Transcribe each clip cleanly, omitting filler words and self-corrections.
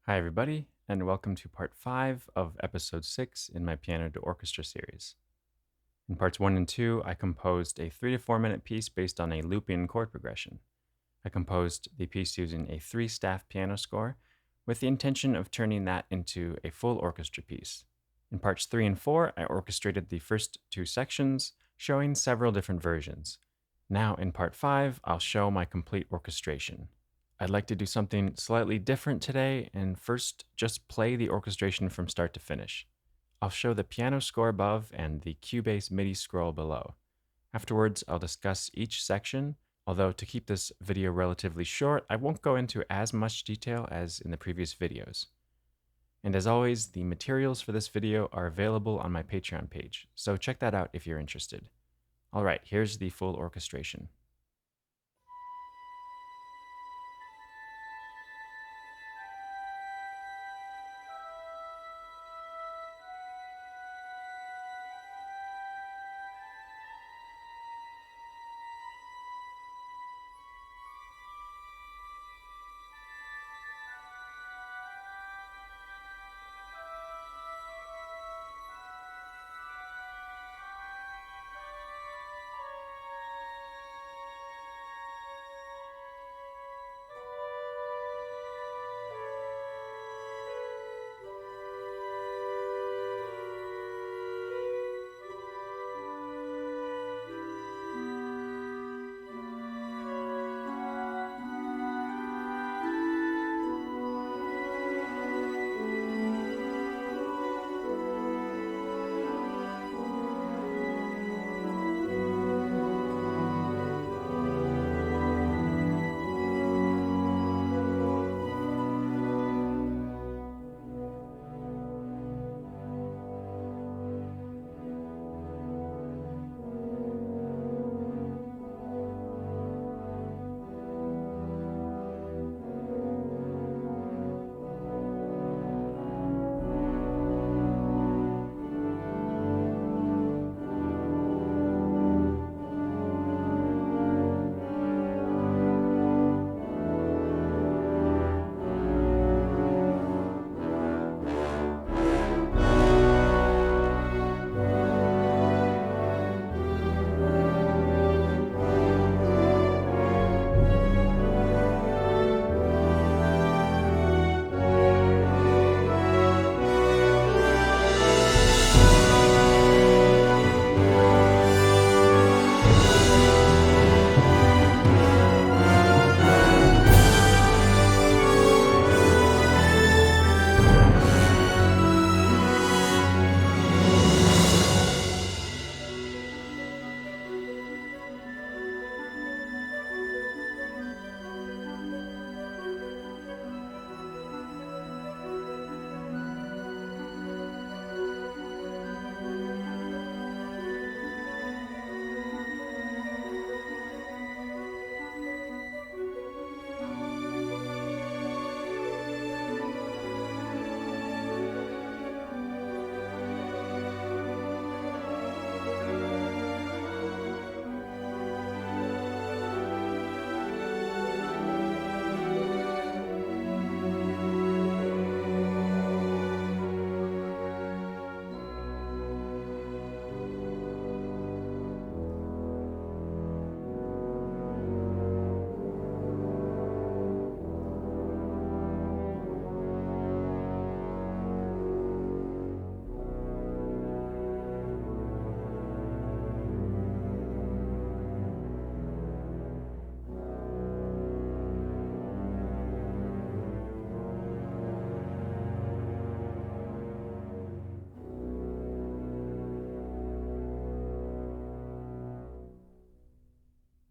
Hi, everybody, and welcome to part 5 of episode 6 in my Piano to Orchestra series. In parts 1 and 2, I composed a 3 to 4 minute piece based on a loop-in chord progression. I composed the piece using a 3-staff piano score with the intention of turning that into a full orchestra piece. In parts 3 and 4, I orchestrated the first 2 sections, showing several different versions. Now, in part 5, I'll show my complete orchestration. I'd like to do something slightly different today and first just play the orchestration from start to finish. I'll show the piano score above and the Cubase MIDI scroll below. Afterwards, I'll discuss each section, although to keep this video relatively short, I won't go into as much detail as in the previous videos. And as always, the materials for this video are available on my Patreon page, so check that out if you're interested. Alright, here's the full orchestration.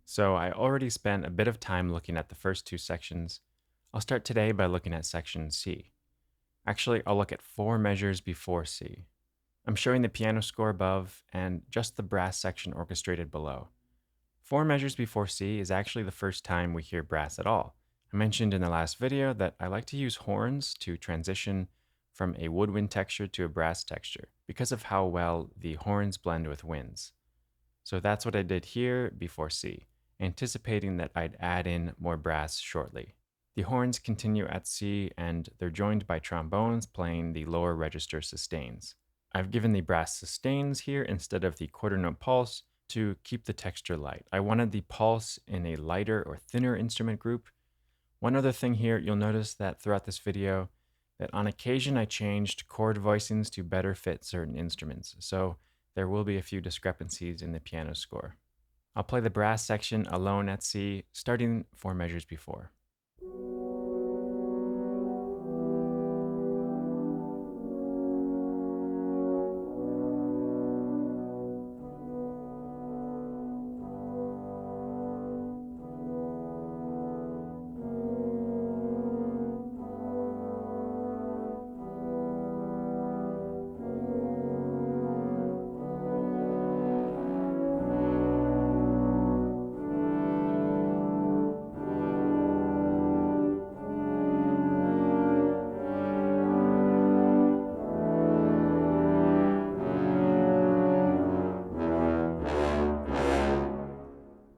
So I already spent a bit of time looking at the first 2 sections. I'll start today by looking at section C. Actually, I'll look at 4 measures before C. I'm showing the piano score above and just the brass section orchestrated below. 4 measures before C is actually the first time we hear brass at all. I mentioned in the last video that I like to use horns to transition from a woodwind texture to a brass texture because of how well the horns blend with winds. So that's what I did here before C, anticipating that I'd add in more brass shortly. The horns continue at C, and they're joined by trombones playing the lower register sustains. I've given the brass sustains here instead of the quarter note pulse to keep the texture light. I wanted the pulse in a lighter or thinner instrument group. One other thing here, you'll notice that throughout this video, that on occasion I changed chord voicings to better fit certain instruments, so there will be a few discrepancies in the piano score. I'll play the brass section alone at C, starting 4 measures before.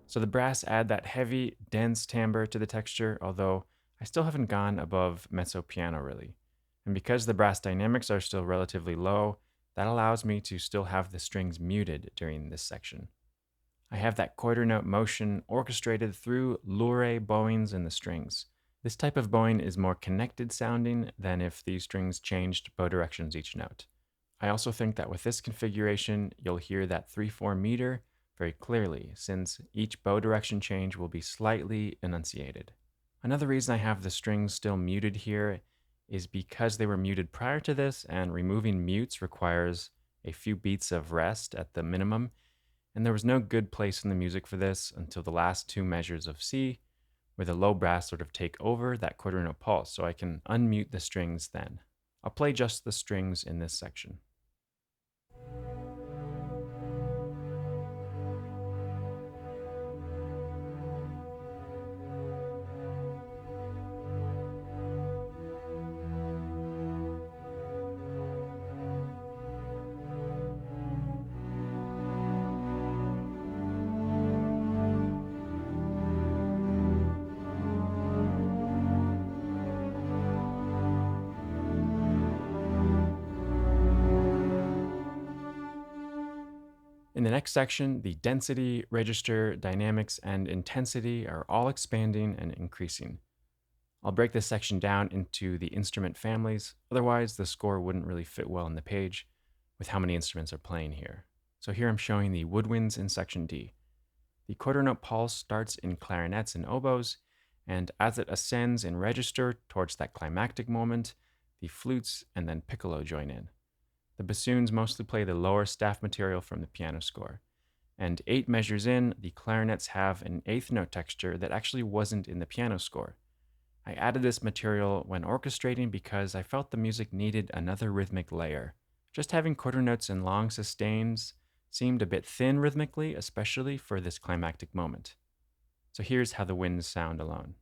So the brass add that heavy, dense timbre to the texture, although I still haven't gone above mezzo piano really. And because the brass dynamics are still relatively low, that allows me to still have the strings muted during this section. I have that quarter note motion orchestrated through Loure bowings in the strings. This type of bowing is more connected sounding than if these strings changed bow directions each note. I also think that with this configuration, you'll hear that 3/4 meter very clearly, since each bow direction change will be slightly enunciated. Another reason I have the strings still muted here is because they were muted prior to this, and removing mutes requires a few beats of rest at the minimum, and there was no good place in the music for this until the last 2 measures of C, where the low brass sort of take over that quarter note pulse, so I can unmute the strings then. I'll play just the strings in this section. In the next section, the density, register, dynamics, and intensity are all expanding and increasing. I'll break this section down into the instrument families, otherwise the score wouldn't really fit well on the page with how many instruments are playing here. So here I'm showing the woodwinds in section D. The quarter note pulse starts in clarinets and oboes, and as it ascends in register towards that climactic moment, the flutes and then piccolo join in. The bassoons mostly play the lower staff material from the piano score. And 8 measures in, the clarinets have an 8th note texture that actually wasn't in the piano score. I added this material when orchestrating because I felt the music needed another rhythmic layer. Just having quarter notes and long sustains seemed a bit thin rhythmically, especially for this climactic moment. So here's how the winds sound alone.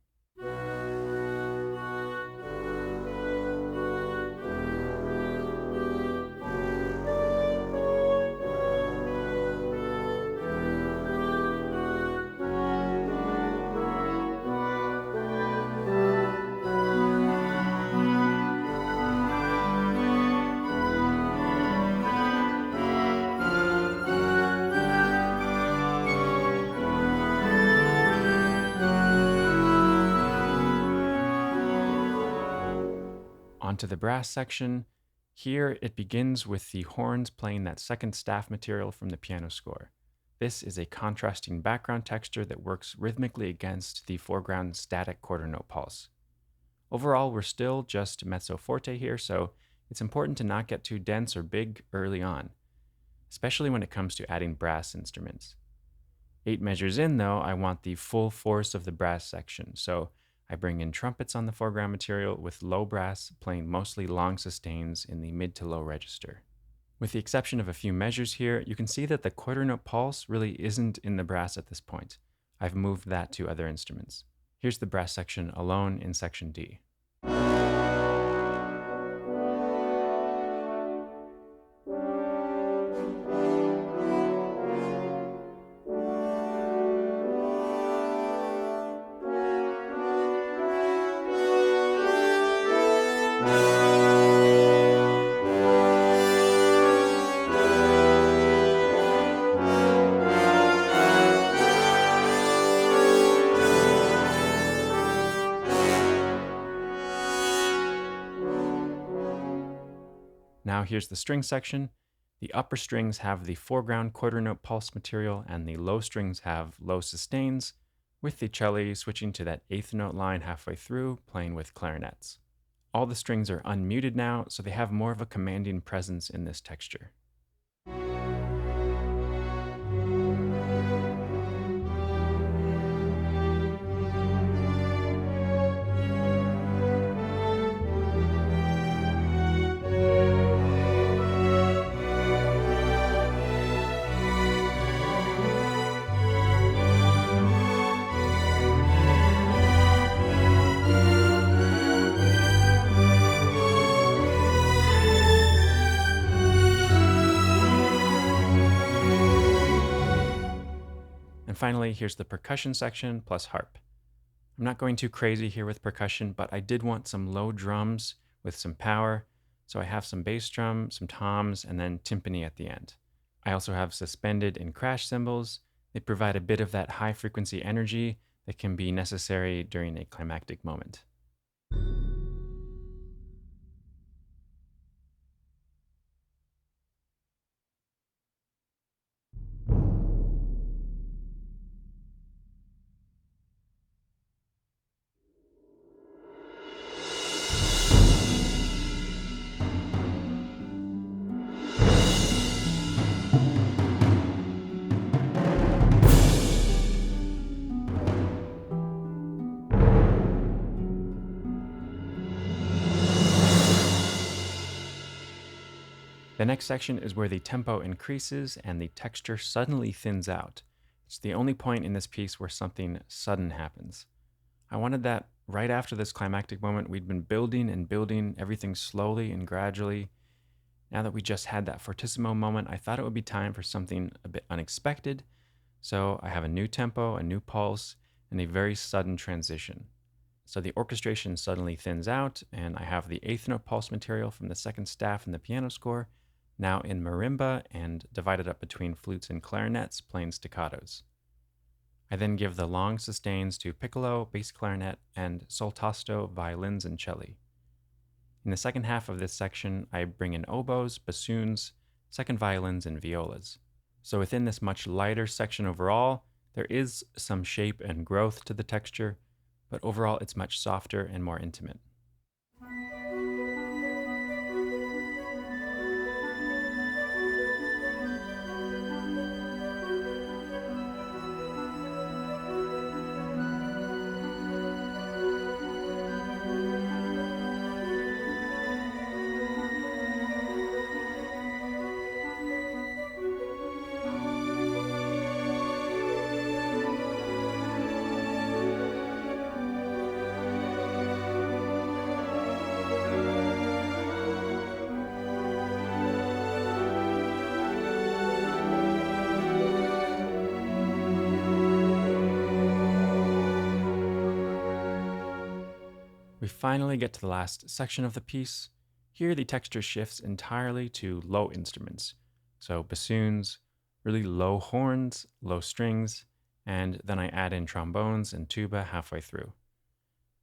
Onto the brass section. Here it begins with the horns playing that second staff material from the piano score. This is a contrasting background texture that works rhythmically against the foreground static quarter note pulse. Overall, we're still just mezzo forte here, so it's important to not get too dense or big early on, especially when it comes to adding brass instruments. 8 measures in, though, I want the full force of the brass section, so I bring in trumpets on the foreground material with low brass playing mostly long sustains in the mid to low register. With the exception of a few measures here, you can see that the quarter note pulse really isn't in the brass at this point. I've moved that to other instruments. Here's the brass section alone in section D. Now here's the string section. The upper strings have the foreground quarter note pulse material, and the low strings have low sustains, with the cello switching to that eighth note line halfway through, playing with clarinets. All the strings are unmuted now, so they have more of a commanding presence in this texture. And finally, here's the percussion section plus harp. I'm not going too crazy here with percussion, but I did want some low drums with some power, so I have some bass drum, some toms, and then timpani at the end. I also have suspended and crash cymbals. They provide a bit of that high frequency energy that can be necessary during a climactic moment. The next section is where the tempo increases and the texture suddenly thins out. It's the only point in this piece where something sudden happens. I wanted that right after this climactic moment. We'd been building and building everything slowly and gradually. Now that we just had that fortissimo moment, I thought it would be time for something a bit unexpected. So I have a new tempo, a new pulse, and a very sudden transition. So the orchestration suddenly thins out, and I have the eighth note pulse material from the second staff in the piano score, now in marimba and divided up between flutes and clarinets, playing staccatos. I then give the long sustains to piccolo, bass clarinet, and soltasto violins and cello. In the second half of this section, I bring in oboes, bassoons, second violins, and violas. So within this much lighter section overall, there is some shape and growth to the texture, but overall it's much softer and more intimate. We finally get to the last section of the piece. Here the texture shifts entirely to low instruments. So bassoons, really low horns, low strings, and then I add in trombones and tuba halfway through.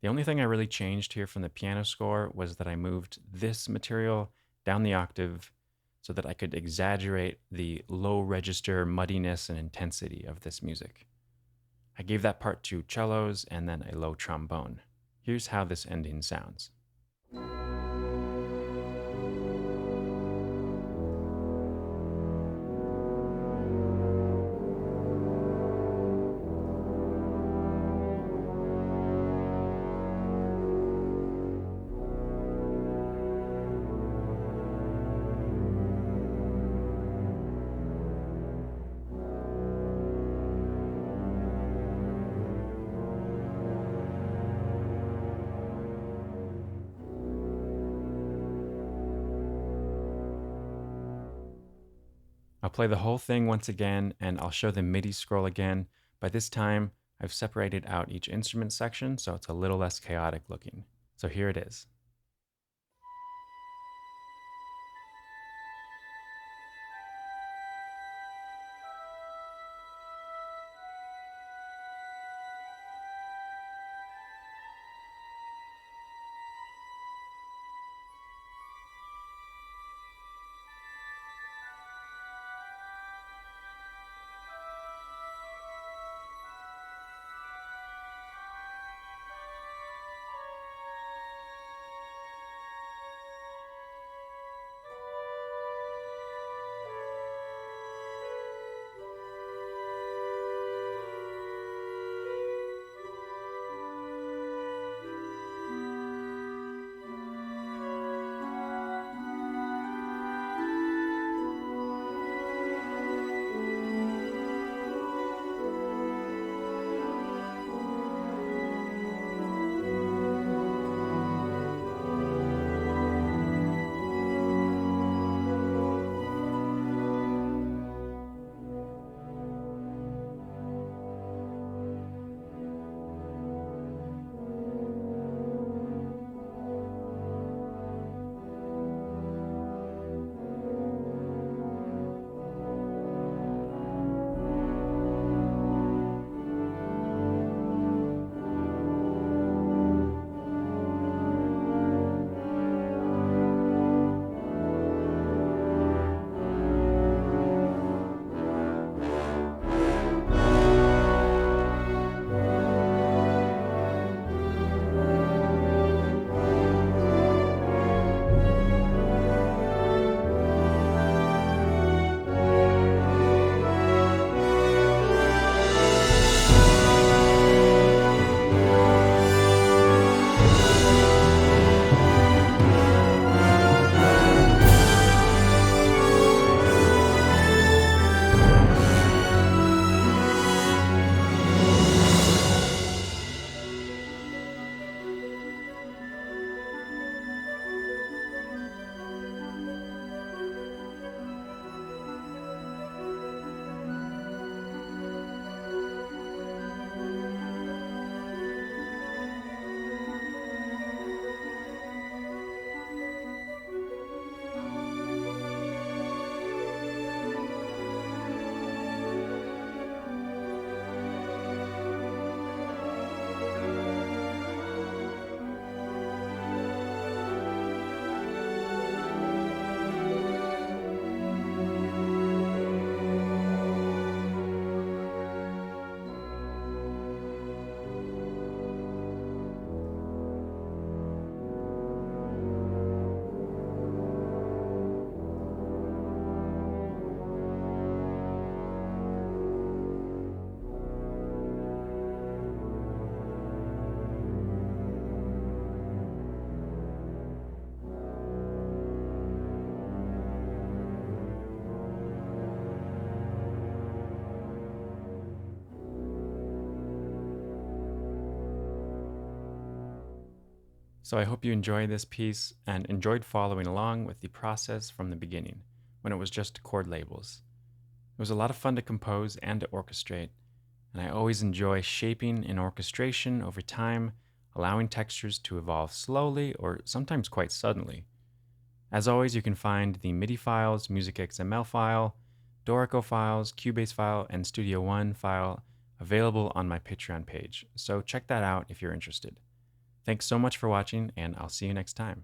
The only thing I really changed here from the piano score was that I moved this material down the octave so that I could exaggerate the low register muddiness and intensity of this music. I gave that part to cellos and then a low trombone. Here's how this ending sounds. I'll play the whole thing once again, and I'll show the MIDI scroll again. By this time, I've separated out each instrument section, so it's a little less chaotic looking. So here it is. So I hope you enjoy this piece and enjoyed following along with the process from the beginning, when it was just chord labels. It was a lot of fun to compose and to orchestrate, and I always enjoy shaping an orchestration over time, allowing textures to evolve slowly or sometimes quite suddenly. As always, you can find the MIDI files, Music XML file, Dorico files, Cubase file, and Studio One file available on my Patreon page, so check that out if you're interested. Thanks so much for watching, and I'll see you next time.